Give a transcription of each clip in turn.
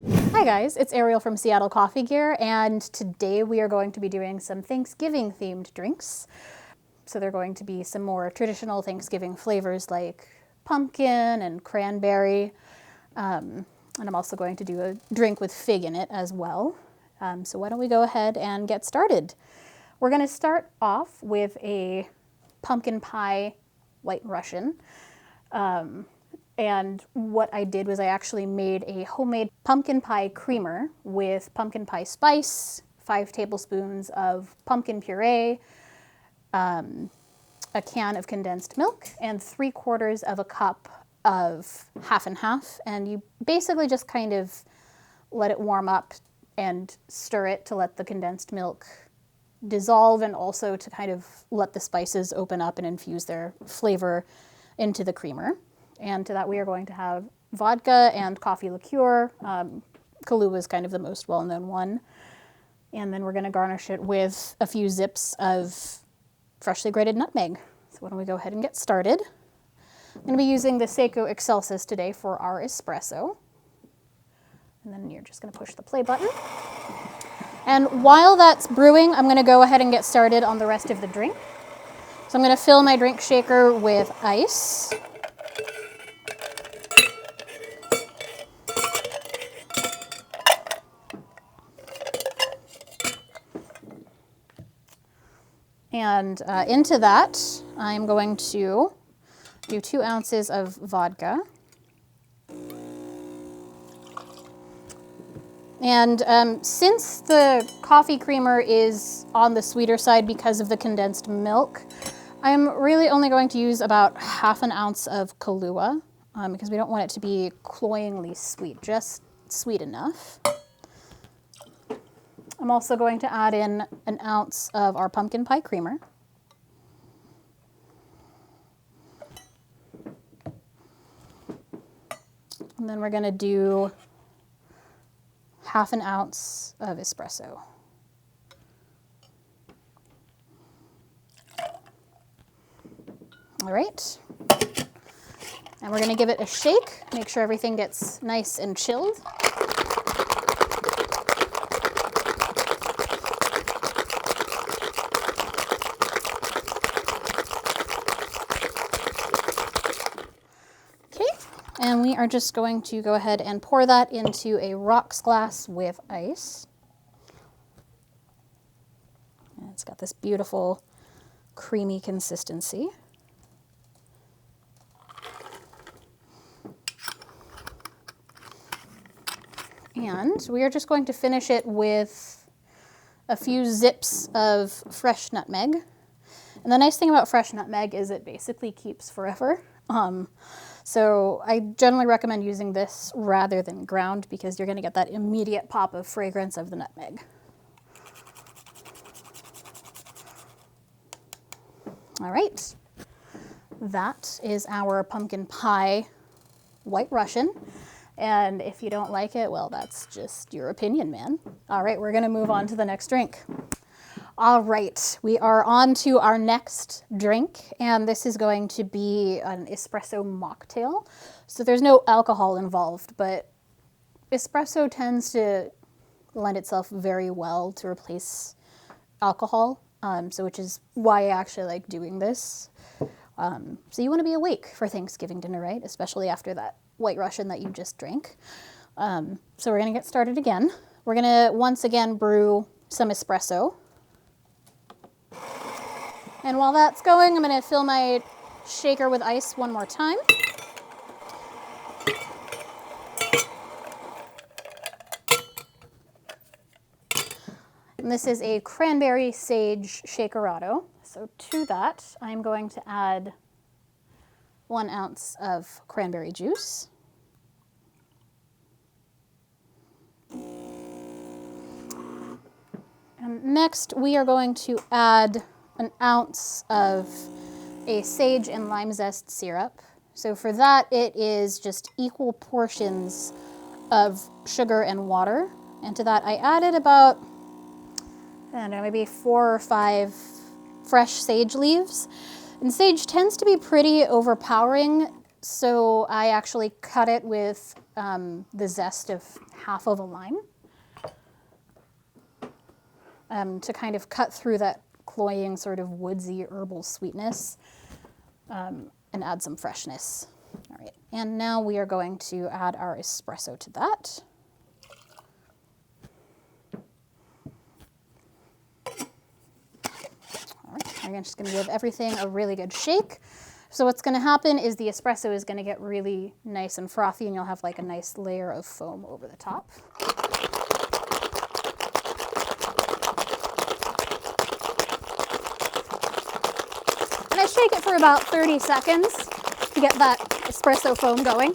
Hi guys, it's Ariel from Seattle Coffee Gear, and today we are going to be doing some Thanksgiving themed drinks. So they're going to be some more traditional Thanksgiving flavors like pumpkin and cranberry. And I'm also going to do a drink with fig in it as well. So why don't we go ahead and get started. We're going to start off with a pumpkin pie White Russian. And what I did was I actually made a homemade pumpkin pie creamer with pumpkin pie spice, 5 tablespoons of pumpkin puree, a can of condensed milk, and 3/4 of a cup of half and half. And you basically just kind of let it warm up and stir it to let the condensed milk dissolve, and also to kind of let the spices open up and infuse their flavor into the creamer. And to that we are going to have vodka and coffee liqueur. Kahlua is kind of the most well-known one. And then we're going to garnish it with a few zips of freshly grated nutmeg. So why don't we go ahead and get started. I'm going to be using the Seiko Excelsis today for our espresso. And then you're just going to push the play button. And while that's brewing, I'm going to go ahead and get started on the rest of the drink. So I'm going to fill my drink shaker with ice. And into that, I'm going to do 2 ounces of vodka. And since the coffee creamer is on the sweeter side because of the condensed milk, I'm really only going to use about half an ounce of Kahlua because we don't want it to be cloyingly sweet, just sweet enough. I'm also going to add in an ounce of our pumpkin pie creamer. And then we're going to do half an ounce of espresso. All right. And we're going to give it a shake, make sure everything gets nice and chilled. And we are just going to go ahead and pour that into a rocks glass with ice. And it's got this beautiful creamy consistency. And we are just going to finish it with a few zips of fresh nutmeg. And the nice thing about fresh nutmeg is it basically keeps forever. So I generally recommend using this rather than ground because you're going to get that immediate pop of fragrance of the nutmeg. All right, that is our pumpkin pie White Russian. And if you don't like it, well, that's just your opinion, man. All right, we're going to move on to the next drink. All right, we are on to our next drink, and this is going to be an espresso mocktail. So there's no alcohol involved, but espresso tends to lend itself very well to replace alcohol, which is why I actually like doing this. So you want to be awake for Thanksgiving dinner, right? Especially after that White Russian that you just drank. So we're going to get started again. We're going to once again brew some espresso. And while that's going, I'm going to fill my shaker with ice one more time. And this is a Cranberry Sage Shakerato. So to that, I'm going to add 1 ounce of cranberry juice. And next, we are going to add 1 ounce of a sage and lime zest syrup. So for that, it is just equal portions of sugar and water. And to that, I added about, I don't know, maybe 4 or 5 fresh sage leaves. And sage tends to be pretty overpowering So I actually cut it with the zest of half of a lime to kind of cut through that cloying sort of woodsy herbal sweetness and add some freshness. All right, and now we are going to add our espresso to that. All right, I'm just going to give everything a really good shake. So what's going to happen is the espresso is going to get really nice and frothy, and you'll have like a nice layer of foam over the top. And I shake it for about 30 seconds to get that espresso foam going.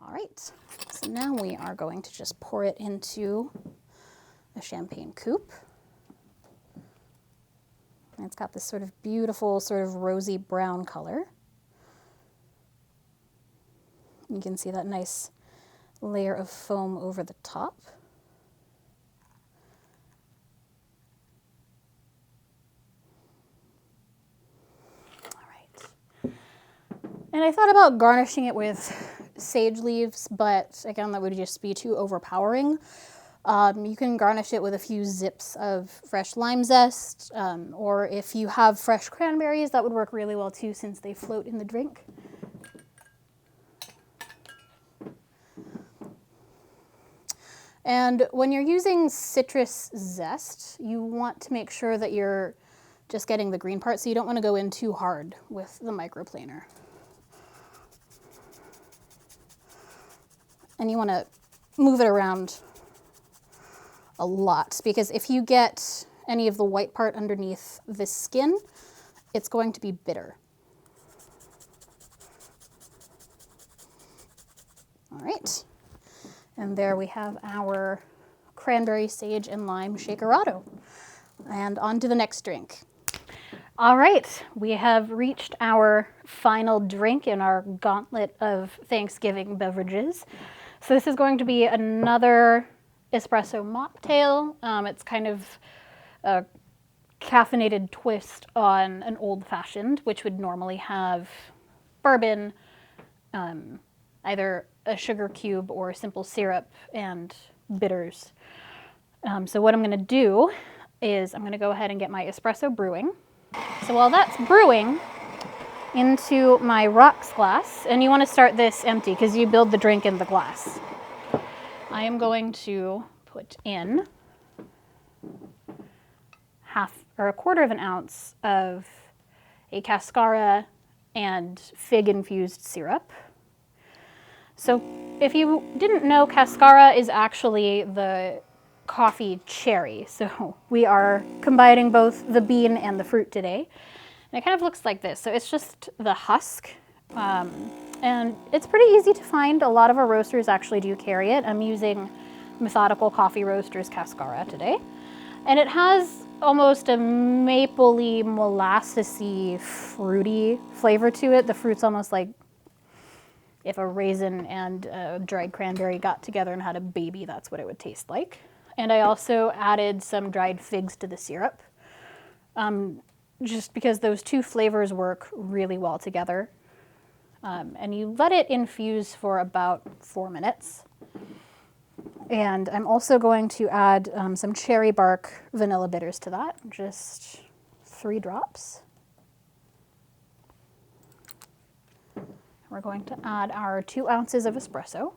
All right, so now we are going to just pour it into a champagne coupe. And it's got this sort of beautiful, sort of rosy brown color. You can see that nice layer of foam over the top. All right. And I thought about garnishing it with sage leaves, but again, that would just be too overpowering. You can garnish it with a few zips of fresh lime zest, or if you have fresh cranberries, that would work really well too, since they float in the drink. And when you're using citrus zest, you want to make sure that you're just getting the green part, so you don't want to go in too hard with the microplaner. And you want to move it around a lot, because if you get any of the white part underneath the skin, it's going to be bitter. All right, and there we have our cranberry sage and lime shakerato. And on to the next drink. All right, we have reached our final drink in our gauntlet of Thanksgiving beverages. So this is going to be another Espresso Mop Tale. It's kind of a caffeinated twist on an old-fashioned, which would normally have bourbon, either a sugar cube or simple syrup and bitters. So what I'm going to do is I'm going to go ahead and get my espresso brewing. So while that's brewing, into my rocks glass, and you want to start this empty because you build the drink in the glass. I am going to put in half or a quarter of an ounce of a Cascara and fig infused syrup. So if you didn't know, Cascara is actually the coffee cherry. So we are combining both the bean and the fruit today. And it kind of looks like this. So it's just the husk. And it's pretty easy to find. A lot of our roasters actually do carry it. I'm using Methodical Coffee Roasters Cascara today. And it has almost a mapley, molassesy, fruity flavor to it. The fruit's almost like if a raisin and a dried cranberry got together and had a baby, that's what it would taste like. And I also added some dried figs to the syrup, just because those two flavors work really well together. And you let it infuse for about 4 minutes. And I'm also going to add some cherry bark vanilla bitters to that, just 3 drops. We're going to add our 2 ounces of espresso.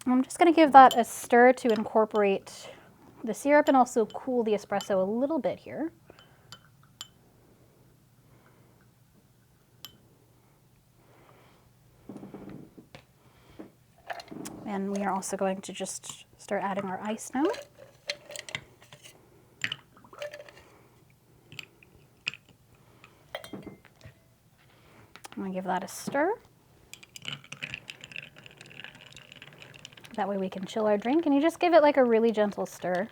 I'm just going to give that a stir to incorporate the syrup and also cool the espresso a little bit here. And we are also going to just start adding our ice now. I'm going to give that a stir. That way we can chill our drink, and you just give it like a really gentle stir.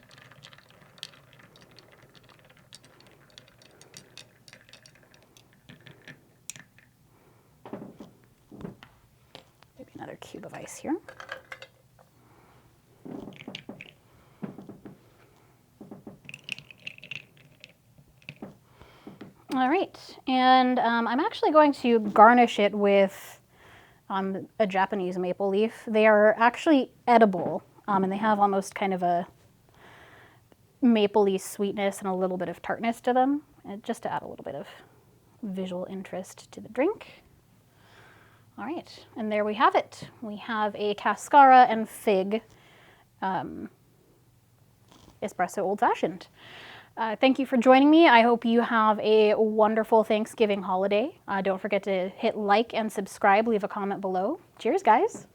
Maybe another cube of ice here. All right, and I'm actually going to garnish it with a Japanese maple leaf. They are actually edible, and they have almost kind of a mapley sweetness and a little bit of tartness to them, just to add a little bit of visual interest to the drink. All right, and there we have it. We have a Cascara and fig espresso old-fashioned. Thank you for joining me. I hope you have a wonderful Thanksgiving holiday. Don't forget to hit like and subscribe, leave a comment below. Cheers, guys.